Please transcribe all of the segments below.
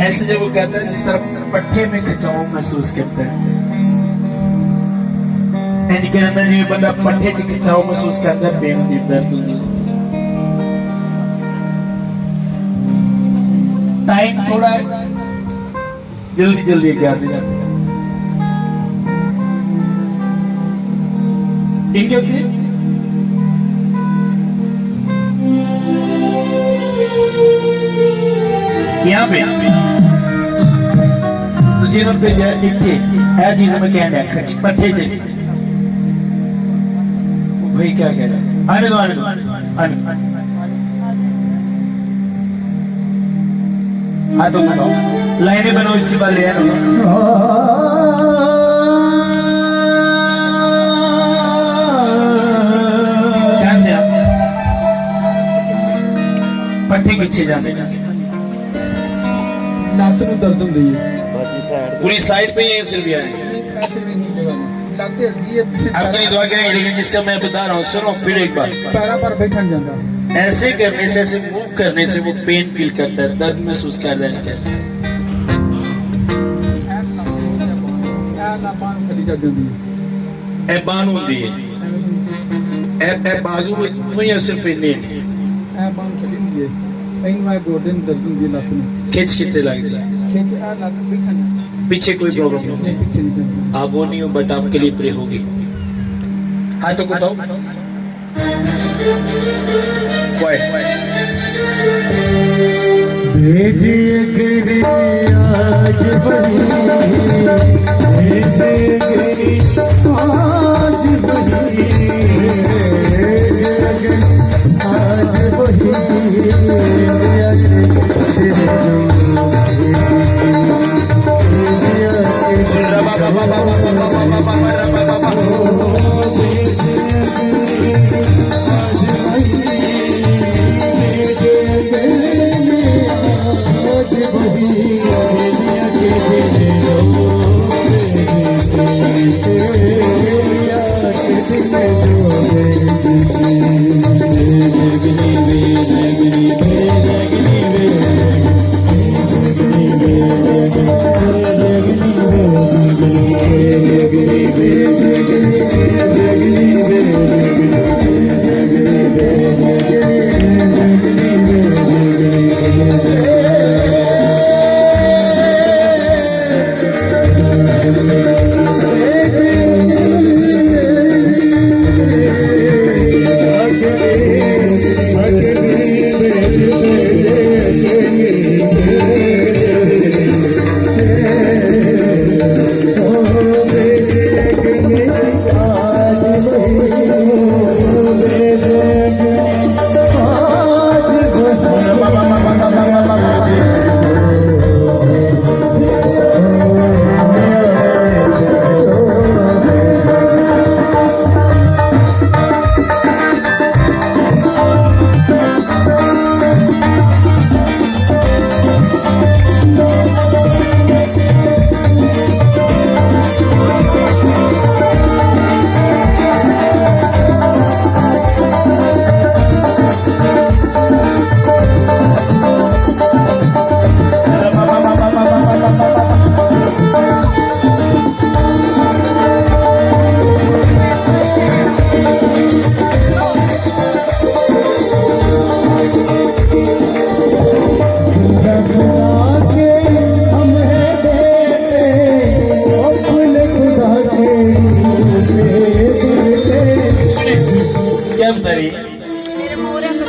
ऐसे जब वो कहता है जिस तरह पट्टे में खिंचाव महसूस करता है, यानी कहना जी बंदा पट्टे च खिंचाव महसूस करता है, पेन दी दर्द होती। टाइम थोड़ा है, जल्दी जल्दी क्या देना ठीक है। यहाँ पे तुम पे इतने है चीज में क्या है पट्टे च भाई क्या कह रहा है, आने दो आने दो आने। हाँ तो बनाओ, लाइनें बनाओ, इसके बाद ले आना। क्या से आप पट्टे पीछे जाते लात में दर्द होती है, पूरी साइड पे ये सिर्फ है। अपनी दुआ करेंगे, लेकिन जिसका मैं बता रहा हूँ सुनो फिर एक बार। पैरा पर बैठन जाता, ऐसे करने से, ऐसे मूव करने से वो पेन फील करता है, दर्द महसूस कर रहा है। ए बान होती है, ए बाजू में या सिर्फ इन्हें ए बान खड़ी नहीं है, इन में गोडन दर्द होती है, लात में खिंच कितने लग जाए, खिंच आ लात बैठन, पीछे कोई प्रॉब्लम नहीं, पीछे नहीं, आप वो नहीं हो, बट आपके लिए प्रे होगी। हाँ तो बताओ भेजिए गिरी आज बनी, भेजिए गिरी आज बनी, आज बनी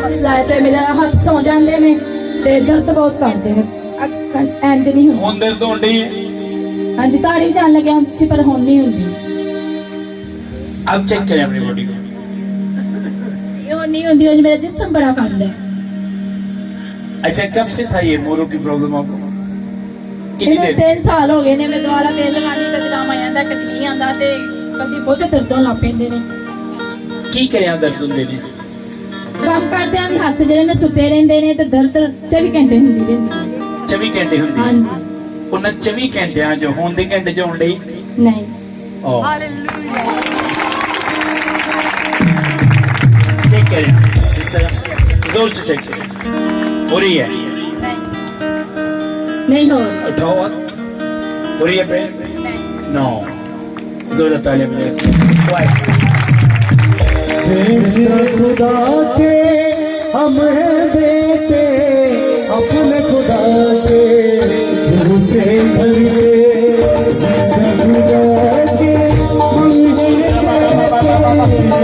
मसला है ते मेरा हाथ सौ जाते ने ते दर्द बहुत करते हैं, इंज नहीं होंदी। ਹੁਣ ਦਰਦ ਹੋਣ ਡਈ ਹੈ, हाँ जी ताड़ी भी जान लगे सी पर हुन नहीं होंदी। अब चेक करें अपनी बॉडी को। ये हुन नहीं होंदी, मेरा जिस्म बड़ा करदा है। अच्छा कब से था ये मोरों की प्रॉब्लम आपको? कितनी इन्हें देर? 3 साल हो गए ने, मैं दवाला तेल लगानी, कदी राम आ जांदा, कदी नहीं आंदा ते कदी बहुत दर्द होण लग पैंदे ने। की करें दर्द होंदे ने? काम करदे आ भी हाथ जेड़े ने सुते रहंदे ने ते दर्द 24 घंटे हुंदी रहंदी। 24 घंटे होंदी? हां जी। उन 24 घंटियां जो होण दे घंटे जो होण डई नहीं। हालेलुया। चेक करें इस तरह जोर से चेक करें, हो रही है? नहीं हो उठाओ हाथ। पूरी है पे नो जोर ताली में खुदा के हम हैं बेटे अपने खुदा के से खुदा के हम हैं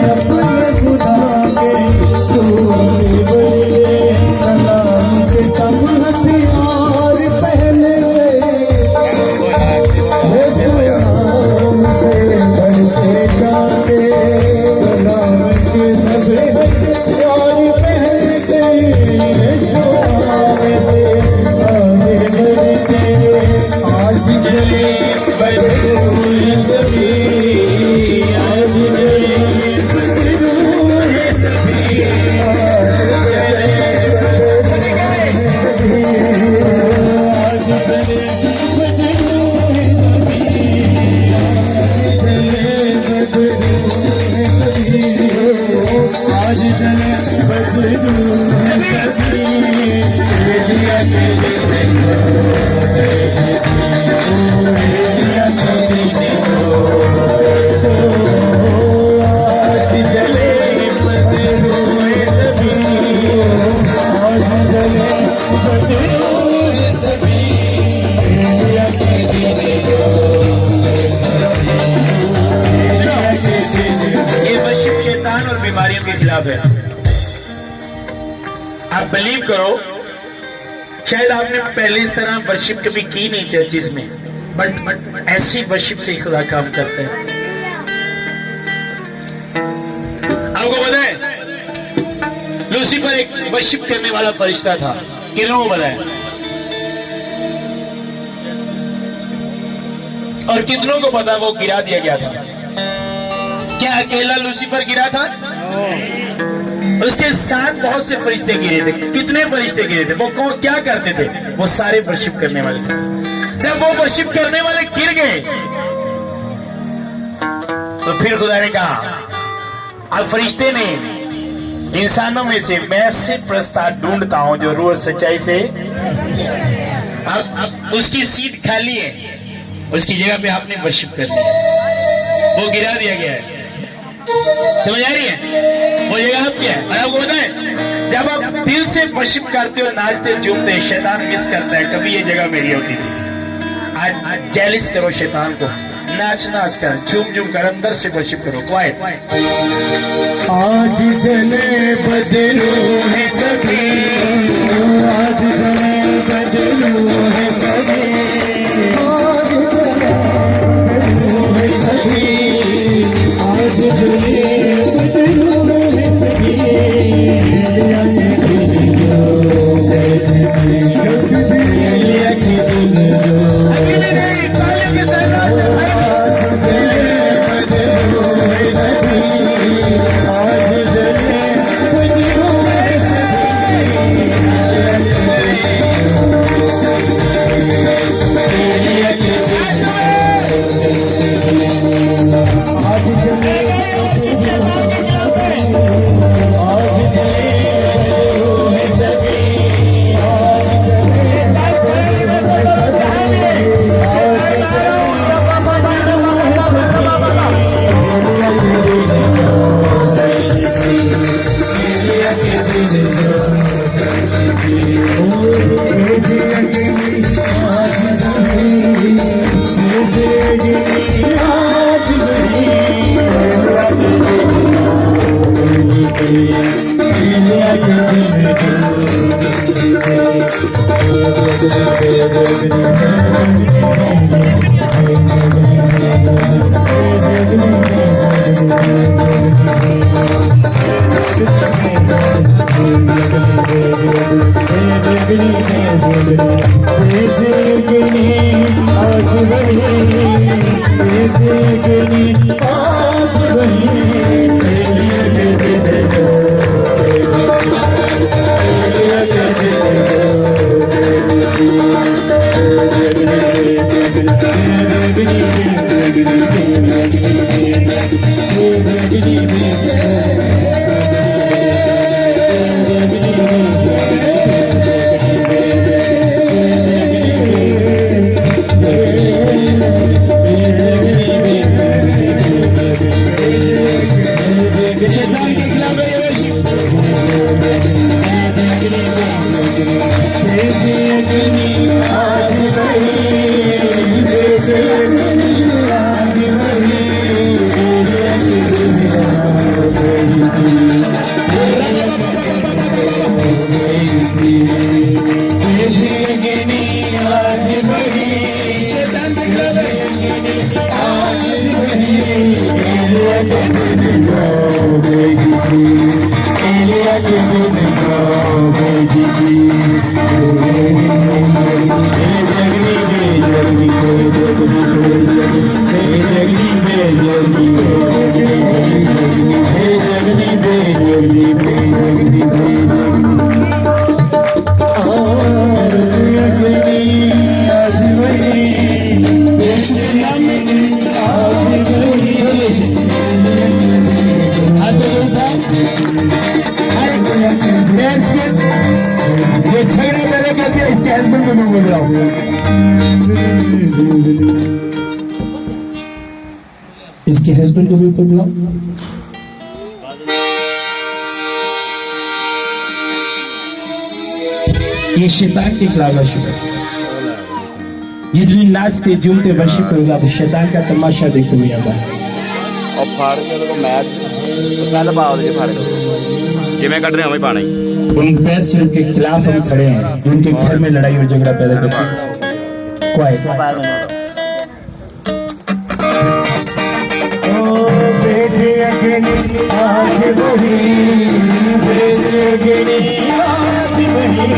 अपने खुदा के सलाम के सब हथियार पहले बीमारियों के खिलाफ है। आप बिलीव करो, शायद आपने पहले इस तरह वर्शिप कभी की नहीं चर्चिस में, बट ऐसी वर्शिप से खुदा काम करते हैं। आपको पता है लूसीफर एक वर्शिप करने वाला फरिश्ता था। कितनों को पता है? और कितनों को पता वो गिरा दिया गया था? क्या अकेला लूसीफर गिरा था? उसके साथ बहुत से फरिश्ते गिरे थे। कितने फरिश्ते गिरे थे? वो कौन क्या करते थे? वो सारे वर्शिप करने वाले थे। जब वो वर्शिप करने वाले गिर गए तो फिर खुदा ने कहा, अब फरिश्ते ने इंसानों में से मैं ऐसे प्रस्ताव ढूंढता हूं जो रूह और सच्चाई से, अब उसकी सीट खाली है, उसकी जगह पे आपने वर्शिप करनी है। वो गिरा दिया गया है। समझ आ रही है? वो जगह आप क्या है? और आपको पता है जब आप दिल से वर्शिप करते हो, नाचते झूमते, शैतान मिस करता है कभी ये जगह मेरी होती थी। आज जेलिस करो शैतान को, नाच नाच कर, झूम झूम कर, अंदर से वर्शिप करो। क्वाइट। आज चले बदलो है सभी, आज चले बदलो है सभी, आज चले बदलो है सभी, आज चले बदलो है सभी। भेजे अग्नि आज वही, भेजे अग्नि आज वही, भेजे अग्नि आज वही, शैतान देख रहा है आज वही, एलिया के दिन जाओगे जी, एलिया के दिन जाओगे जी, ये झगड़ा मैंने कहते हैं इसके हस्बैंड को मैं बोल रहा हूँ, इसके हस्बैंड को भी ऊपर बुलाओ। ये शैतान के खिलाफ वर्शिप है। जितनी नाचते झूमते वर्शिप होगा तो शैतान का तमाशा देखते हुए आता है। और फाड़ के लोग मैच पहले पाओ दे फाड़ के जिम्मे कट रहे हैं हमें पाना ही उन पैर के खिलाफ हम खड़े हैं, उनके घर में लड़ाई और झगड़ा पैदा करते हैं। भेजे अग्नि आज वही, भेजे अग्नि आज वही,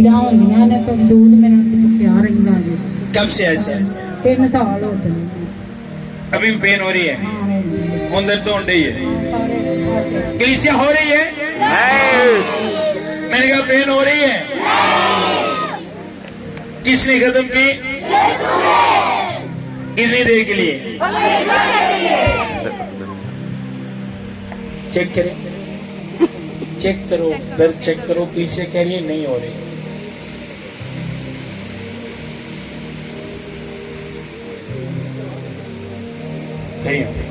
पीड़ा होंदियां ने तो दूध मेरा पिया रहिंदा जी कब से ऐसा है? 3 साल हो गए अभी भी पेन हो रही है? अंदर तो होने ही है। कलीसिया हो रही है? मैंने कहा पेन हो रही है। किसने खत्म की? कितनी देर के लिए? चेक करें, चेक करो, दर्द चेक करो। कलीसिया कह रही है नहीं हो रही। नहीं हो रही।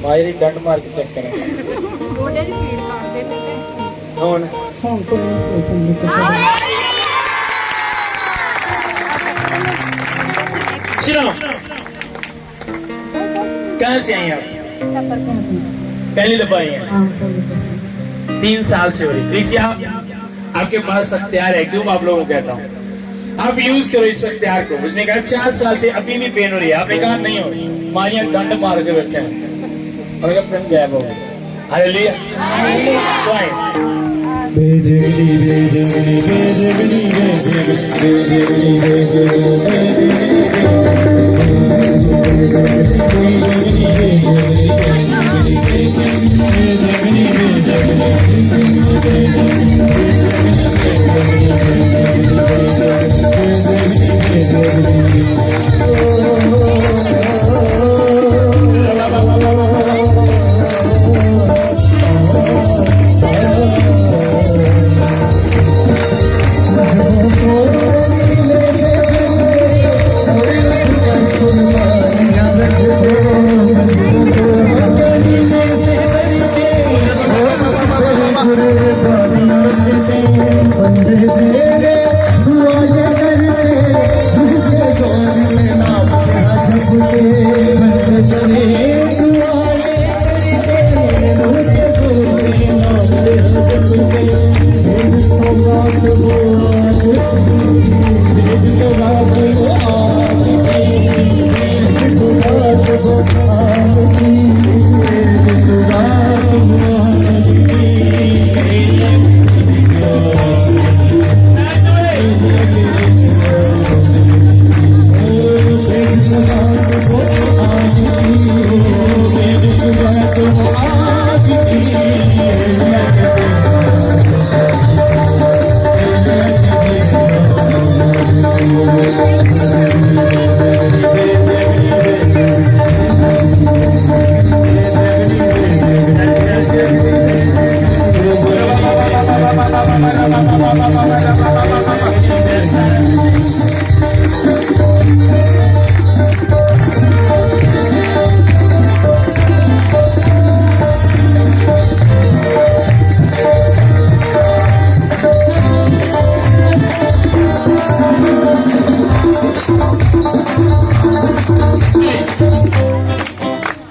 मायरी डंड मार के चेक करें। कौन? सुनो, कहाँ से आई आप? पहली दफा आई हैं? 3 साल से हो रही। कलीसिया आपके पास अख्तियार है, क्यों आप लोगों को कहता हूँ आप यूज करो इस अख्तियार को। उसने कहा 4 साल से अभी भी पेन हो रही है। आपने कहा नहीं हो रही। मारिया डंड मार के बैठे हैं और अगर पेन गायब हो गया। हालेलुया। तो आए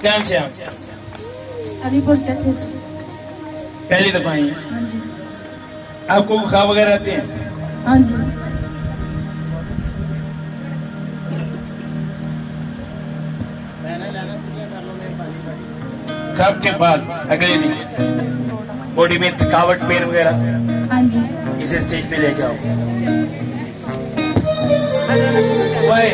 कहाँ से आप? अलीपुर चट्टी। पहली दफा आई हैं? हाँ जी। आपको बुखार वगैरह आते हैं? हाँ जी। खाब के बाद अगले दिन बॉडी में थकावट, पेन वगैरह? हाँ जी। इसे स्टेज पे लेके आओ। Why?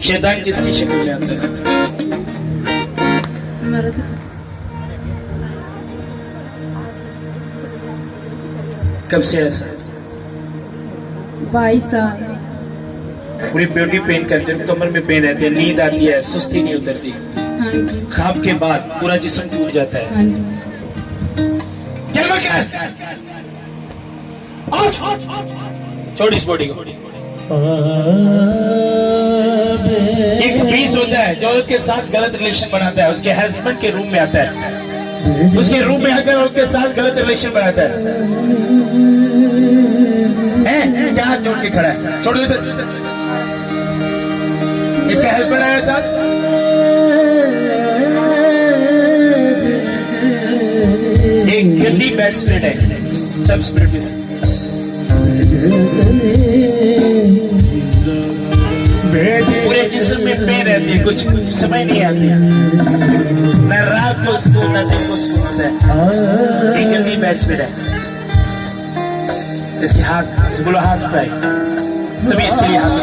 शैतान किसकी शक्ल में आता है? मर्द। कब से ऐसा? 22 साल। पूरी ब्यूटी पेन करते हैं, कमर में पेन रहती है, नींद आती है, सुस्ती नहीं उतरती। हाँ जी। खाब के बाद पूरा जिस्म टूट जाता है। हाँ जी। चल बकर छोड़ इस बॉडी को। एक बीस होता है जो औरत के साथ गलत रिलेशन बनाता है, उसके हस्बैंड के रूम में आता है, उसके रूम में आकर उसके साथ गलत रिलेशन बनाता है। क्या हाथ जोड़ के खड़ा है? छोड़ दो इसे। इसका हस्बैंड आया साथ। एक गंदी बैड स्पिरिट है, सब स्पिरिट में से। पूरे जिस्म में पेन रहती है, कुछ समझ नहीं आती, न रात को सुकून न दिन को सुकून होता है। एक गंदी बैड स्पिरिट है। इसके हाथ बोलो, हाथ उठाए सभी, इसके लिए हाथ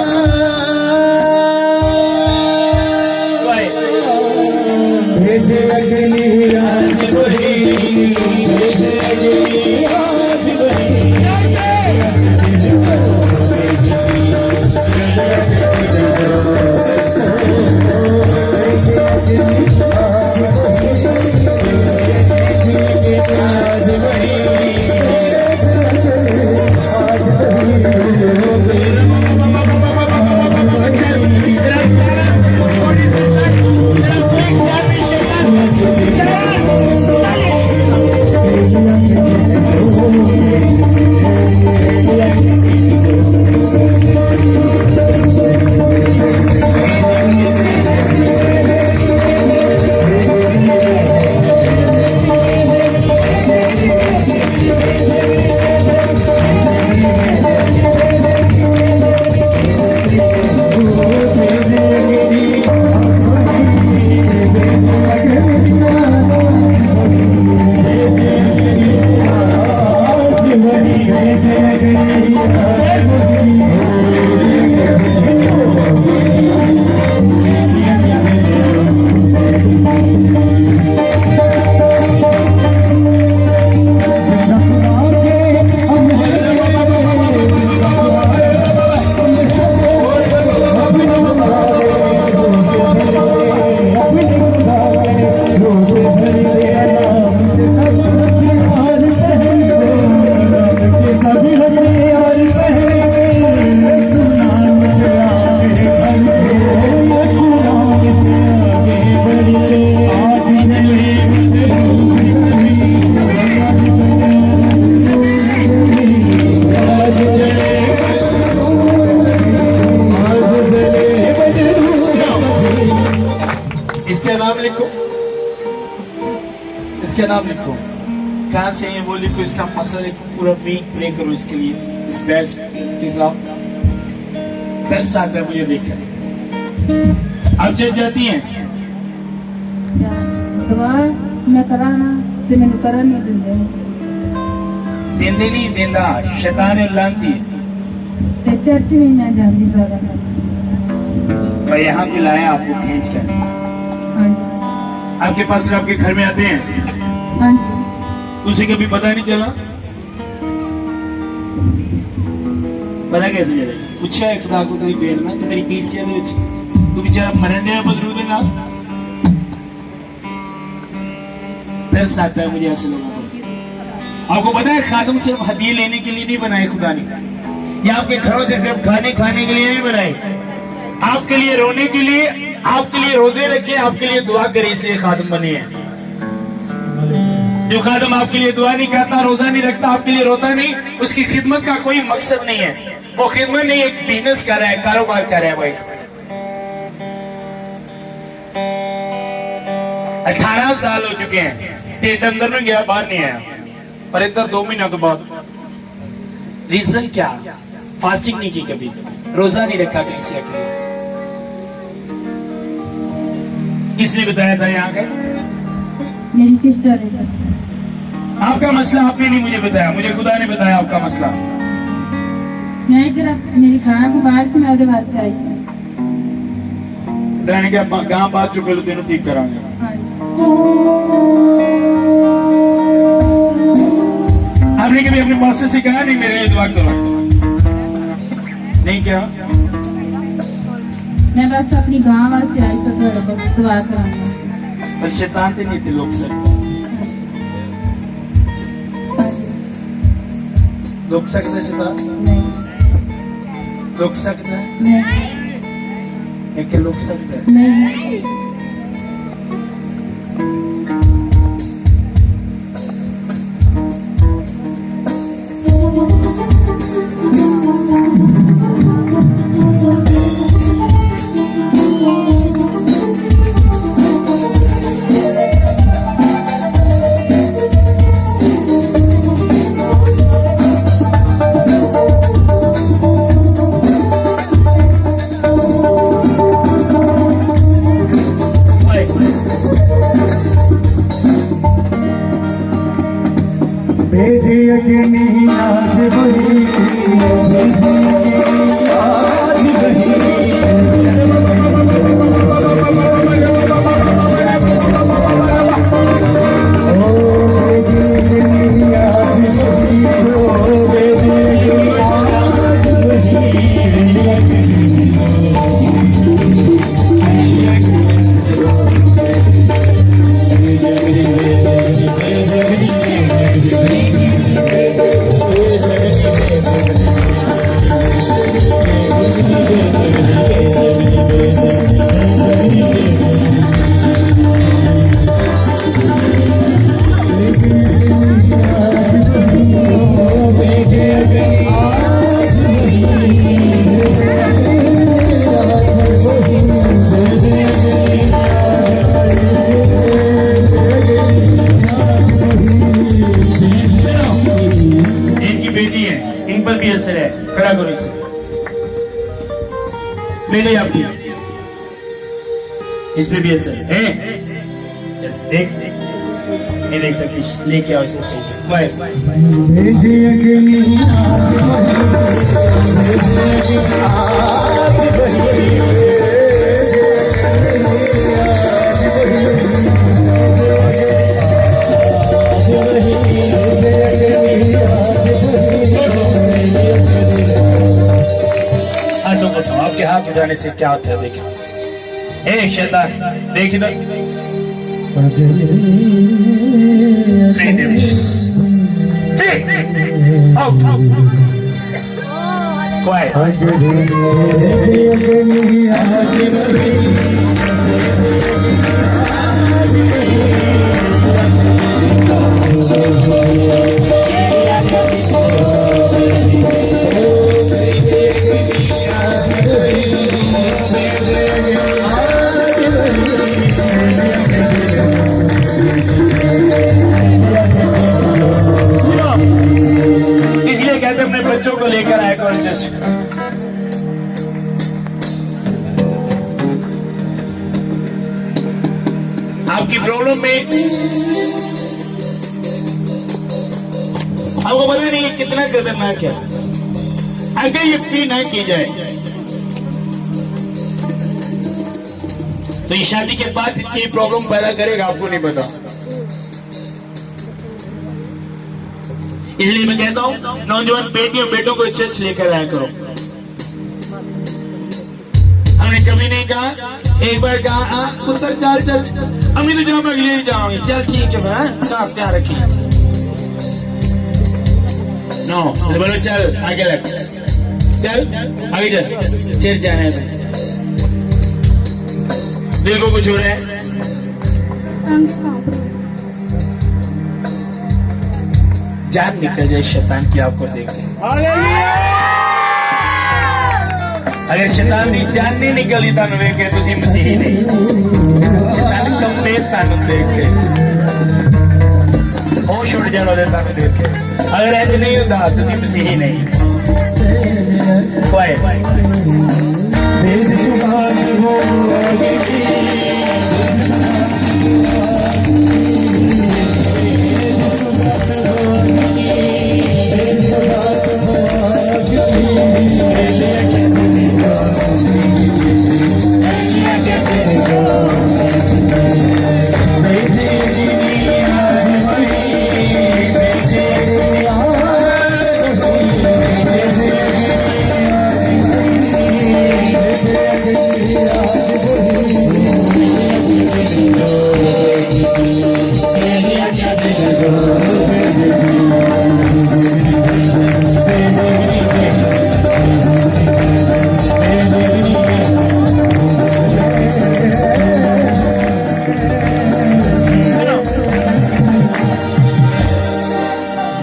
इसका नाम लिखो, कहाँ से है वो लिखो, इसका मसला लिखो, पूरा वीक प्रे करो इसके लिए, इस बैच दिखलाओ। दर्द आता है मुझे देखकर। आप चल जाती हैं दुआ मैं कराना ते मैंने करा नहीं दिंदे देंदे नहीं देंदा, शैतान लानती है। ते चर्च में मैं जाती ज्यादा। मैं यहाँ पे लाया आपको खींच कर। हाँ जी, आपके पास से आपके घर में आते हैं, हाँ जी। उसे कभी पता नहीं चला? पता कैसे चलेगा? पूछा है खुदा को कभी फेर ना, तो मेरी कलीसिया दे तू बेचारा मरने में बदलू देना। दर्द आता है मुझे ऐसे लोगों को। आपको पता है खातम सिर्फ हदिये लेने के लिए नहीं बनाए खुदा ने, या आपके घरों से सिर्फ खाने खाने के लिए नहीं बनाए, आपके लिए रोने के लिए, आपके लिए रोजे रखे, आपके लिए दुआ करे, इसलिए खातम बने हैं। जो खातम आपके लिए दुआ नहीं करता, रोजा नहीं रखता, आपके लिए रोता नहीं, उसकी खिदमत का कोई मकसद नहीं है। वो खिदमत नहीं, एक बिजनेस कर रहा है, कारोबार कर रहा है। भाई 18 साल हो चुके हैं, पेट अंदर में गया, बाहर नहीं आया, और इधर 2 महीना के बाद। रीजन क्या? फास्टिंग नहीं की कभी, रोजा नहीं रखा कलीसिया के लिए। किसने बताया था यहाँ का? मेरी सिस्टर है। आपका मसला आपने नहीं मुझे बताया, मुझे खुदा ने बताया आपका मसला। मैं इधर मेरी गांव को बाहर से मैं उधर वास्ते आई थी। खुदा ने क्या गांव बात चुके लो तीनों ठीक करांगे। आपने कभी अपने पास से सिखाया नहीं मेरे लिए दुआ करो? नहीं क्या? मैं बस अपनी गांव वास्ते आई थी, दुआ करांगा। पर शैतान थे नहीं थे लोग सर, लोग सकते शैतान नहीं, लोग सकते नहीं, एक लोग सकते नहीं। अग्नि आज वही आज इनकी बेटी है, इन पर भी असर है। खड़ा करो इसे, मेरे आप भी इस पे भी असर है। देख नहीं देख सकती, लेके आओ इसे चाहिए। भेजे अग्नि आज वही हाँ तो बताओ, आपके हाथ उठाने से क्या होता है? देखो ए शैतान, देख इधर। Three damages. Three. Out. Quiet. इसलिए कहते अपने बच्चों को लेकर आया करो जस्ट। आपकी प्रॉब्लम में आपको पता नहीं है कितना खतरनाक है। अगर ये फ्री ना की जाए तो ये शादी के बाद इतनी प्रॉब्लम पैदा करेगा, आपको नहीं पता। इसलिए मैं कहता हूं नौजवान बेटियों बेटों को चर्च लेकर आया करो। हमने कभी नहीं कहा, एक बार कहा पुत्र चल चर्च, अम्मी तो जाऊंगा अगले जाऊंगी, चल ठीक है भाई साफ ध्यान रखिए। नो बोलो चल आगे लग, चल आगे चल, चर्च जाना है। दिल को कुछ हो रहा है? जान निकल जाए शैतान की आपको देख के। अगर शैतान की जान नहीं निकली तानु देख के तुसी मसीही नहीं। शैतान कंप्लीट तानु देख के होश उड़ जाना दे तानु देख के। अगर ऐसे नहीं होता तुसी मसीही नहीं।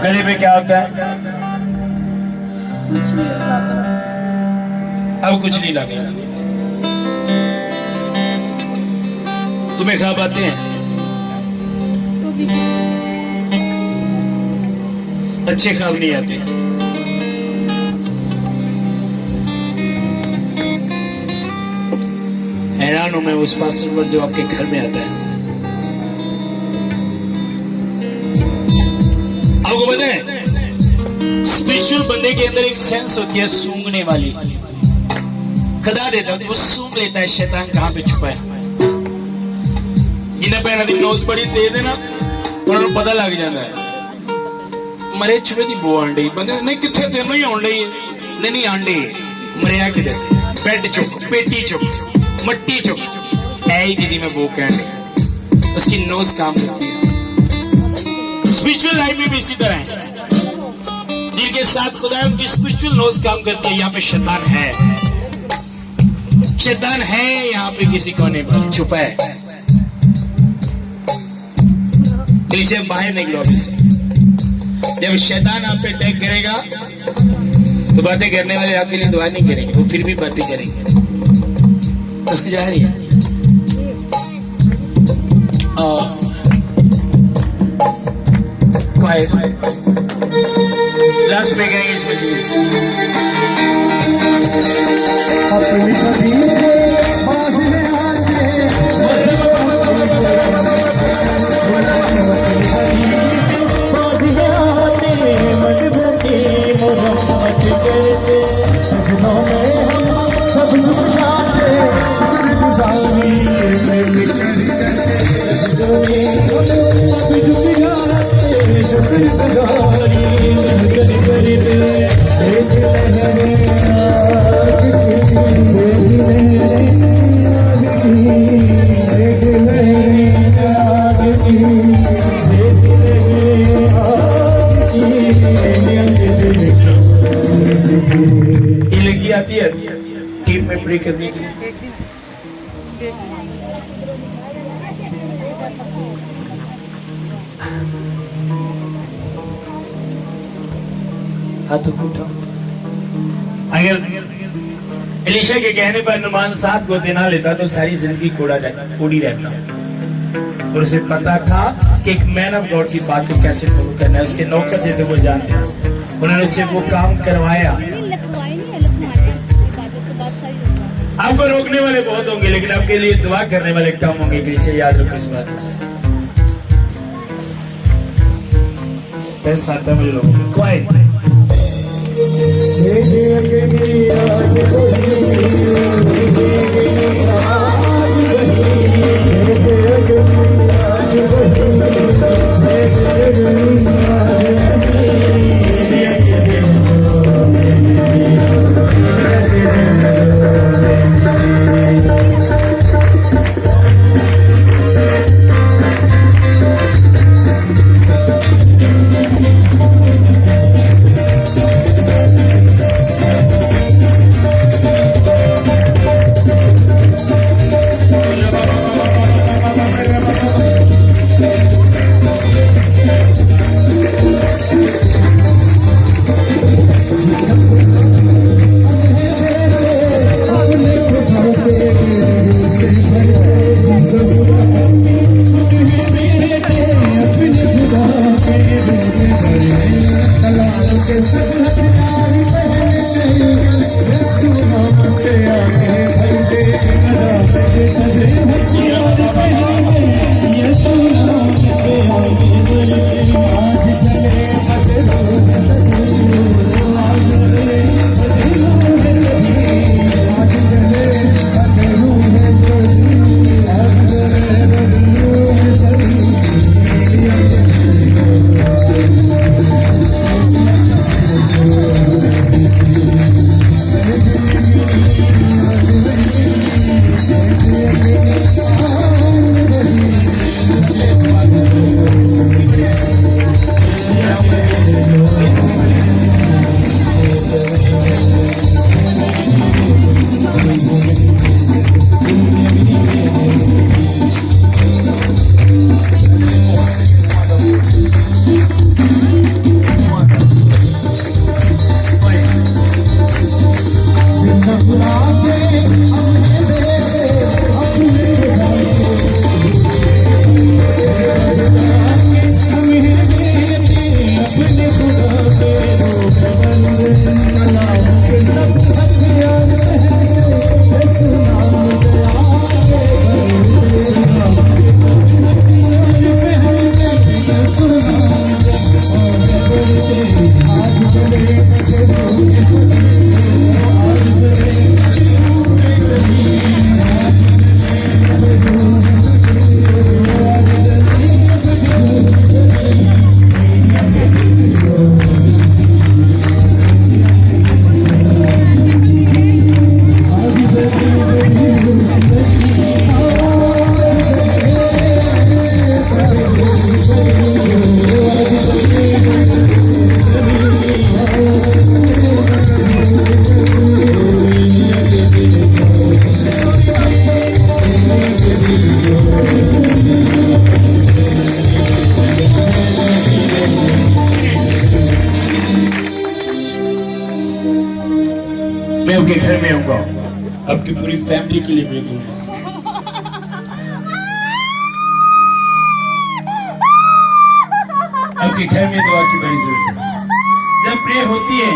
गले में क्या होता है? अब कुछ नहीं लगेगा। तुम्हें ख्वाब आते हैं? अच्छे ख्वाब नहीं आते। हैरान हूं मैं उस पास्टर पर जो आपके घर में आता है। आपको पता है स्पिरिचुअल बंदे के अंदर एक सेंस होती है सूंघने वाली, खुदा देता है वो सूंघ लेता है शैतान कहां पे छुपा है। जिन्हें भैन की नोज बड़ी तेज है ना, उन्होंने पता लग जाता है मरे छुपे की बो आंडी बंदे नहीं कितने तेनों ही आंडी है नहीं आंडी मरिया किधर बेड चुप पेटी चुप मट्टी चुप ऐ दीदी में बो कहने उसकी नोज काम करती है। स्पिरिचुअल लाइफ में भी इसी तरह है, जिनके साथ खुदा उनकी स्पिरिचुअल नोज काम करती है। यहाँ पे शैतान है, शैतान है यहाँ पे किसी कोने पर छुपा है, इसे बाहर निकलो अभी से। जब शैतान आप पे अटैक करेगा तो बातें करने वाले आपके लिए दुआ नहीं करेंगे, वो फिर भी बातें करेंगे। तो जा रही है लास्ट में कहेंगे इसमें अपनी कभी से बाजने आके आती है टीम में प्रे करने के लिए। हाथ उठाओ। अगर एलीशा के कहने पर नुमान 7 को दिना लेता तो सारी जिंदगी कोड़ी रहता, और उसे पता था कि एक मैन ऑफ गॉड की बात को कैसे फॉलो करना है। उसके नौकर थे तो वो जानते थे, उन्होंने उससे वो काम करवाया। आपको रोकने वाले बहुत होंगे, लेकिन आपके लिए दुआ करने वाले कम होंगे, कि इसे याद रखो इस बात को। मुझे लोगों को आपकी पूरी फैमिली के लिए प्रे करूंगा। आपके घर में दुआ की बड़ी जरूरत है। जब प्रे होती है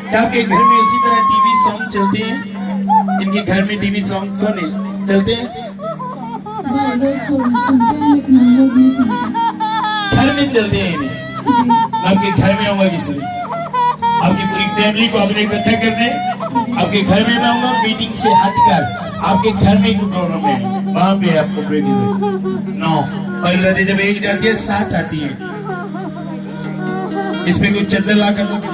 क्या आपके घर में उसी तरह टीवी सॉन्ग चलते हैं? इनके घर में टीवी सॉन्ग कौन है चलते हैं? घर में चलते हैं इन्हें। आपके घर में आऊंगा किसी आपकी पूरी फैमिली को अपने इकट्ठा करने आपके घर में मैं आऊंगा। मीटिंग से हटकर आपके घर में कोई प्रॉब्लम है वहां पे आपको प्रे की जरूरत। नो और जब एक जाती है साथ आती है इसमें कुछ चद्दर ला कर लो कि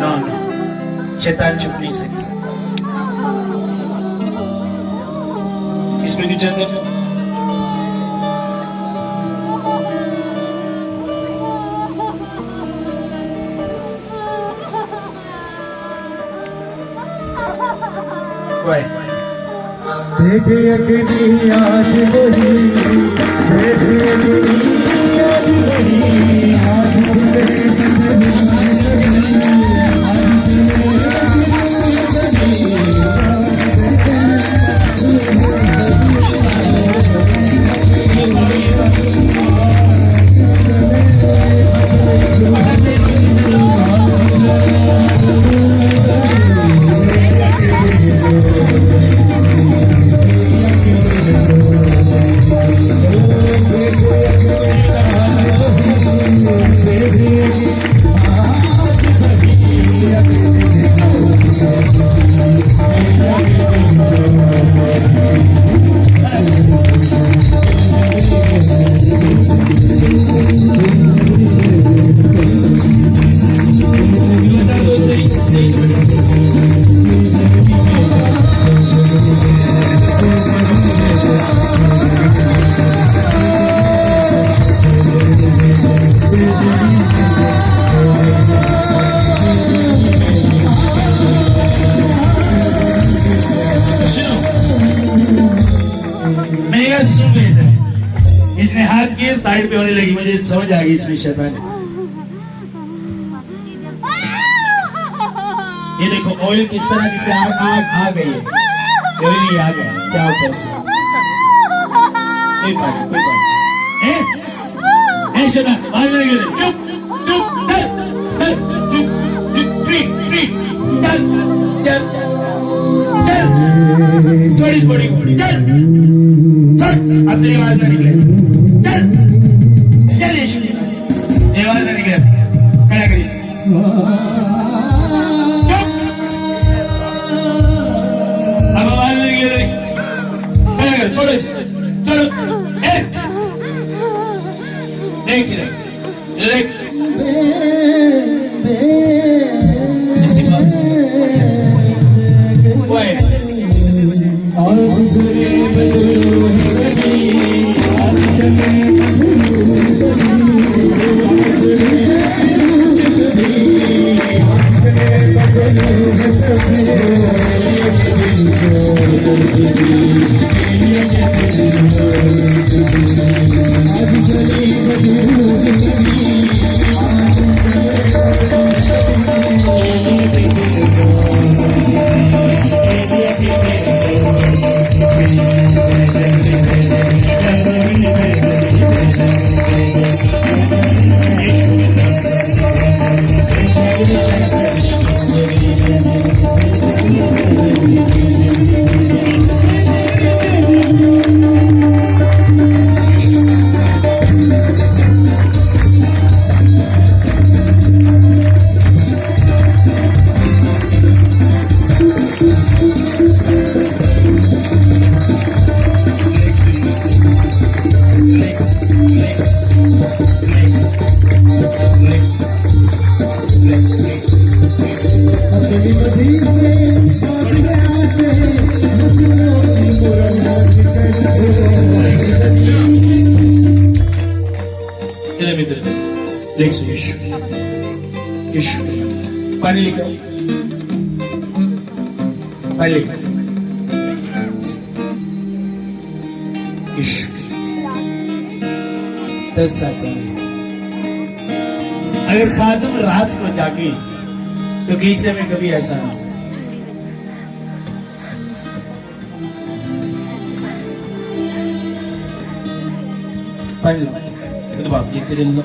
नो शैतान चुप नहीं सकता। इसमें कुछ चद्दर भेजे अग्नि आज वही, भेजे अग्नि आज वही, आज इसने हाथ किए साइड पे होने लगी, मुझे समझ आ गई इसमें शैतान है। ये देखो ऑयल किस तरह जिसे आग आ गई है, कोई नहीं आ गया क्या होता है इसमें? कोई बात नहीं शैतान बाहर नहीं गए। चुप चुप चुप फ्री फ्री चल चल चल थोड़ी थोड़ी चल चल अपनी आवाज ना निकले चल चल ये आवाज ना निकले खड़ा करिए चुप अब आवाज नहीं निकले खड़ा कर छोड़ो चलो देख देख इसके बाद वो है पानी लेकर पानी लेकर अगर खातून रात को जागी तो किसी में कभी ऐसा नहीं। पंज खुद बाप ये तेरे लो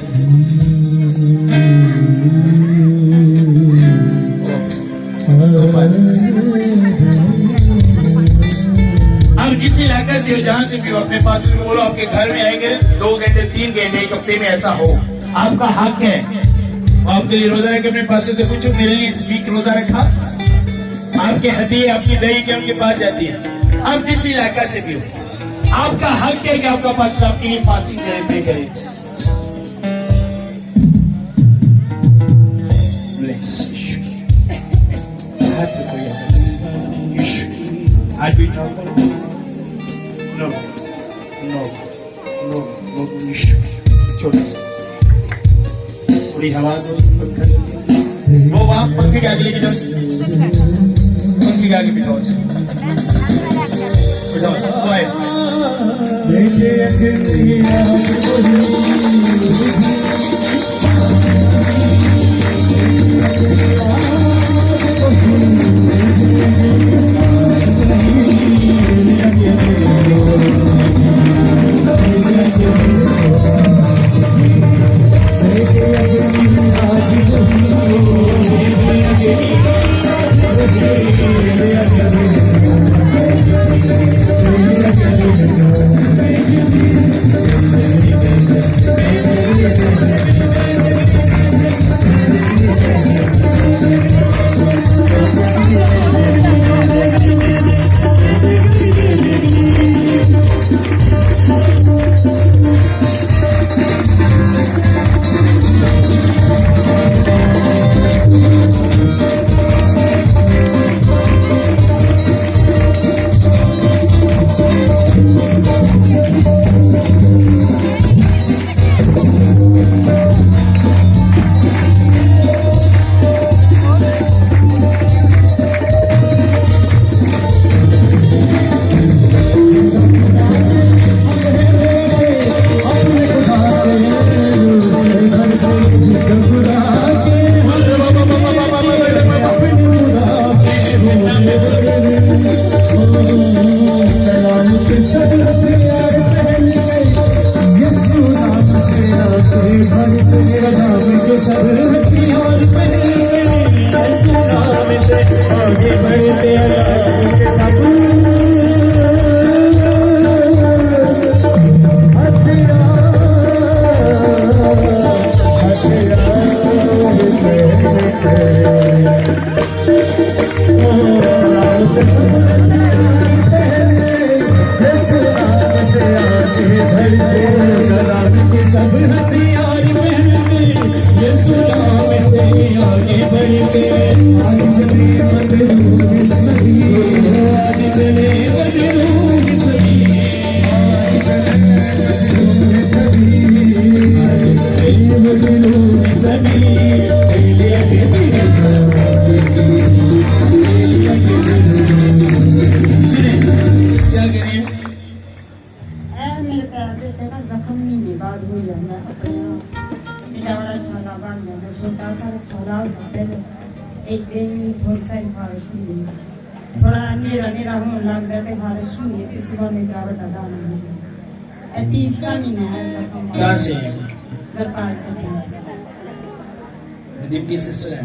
अब जिस इलाके से जहाँ से भी हो अपने पास में बोलो, आपके घर में आएंगे 2 घंटे 3 घंटे एक हफ्ते में ऐसा हो, आपका हक है। आपके लिए रोजा रखे, अपने पास से पूछो मेरे लिए इस वीक रोजा रखा, आपके हड्डी आपकी दही के उनके पास जाती है। अब जिस इलाका से भी हो, आपका हक है कि आपका पास आपके लिए फास्टिंग करे, पे करे। आज भी no no no no no छोड़ो, थोड़ी हवा दो, वो वहां पंखे के आगे की तरफ, पंखे के आगे बिठाओ, एक दिन थोड़ी सा खारिश हुई, थोड़ा अंधेरा होने लग गया कि खारिश हुई है, सुबह में क्या बता नहीं। 30 महीना है कहाँ से नेपाल के दीप की सिस्टर है।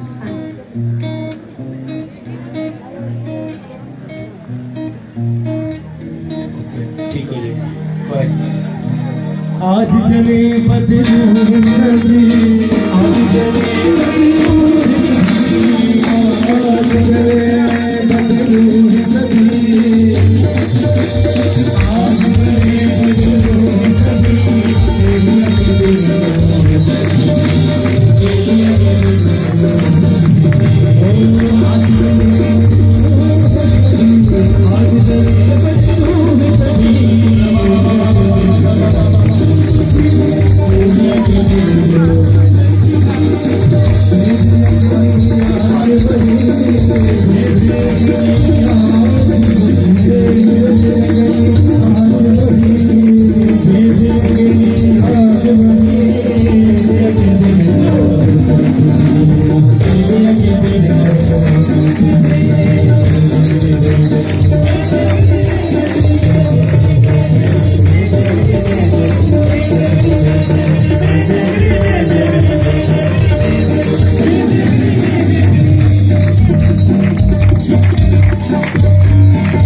ठीक हो जाएगा। आज चले बदलू सभी, आज चले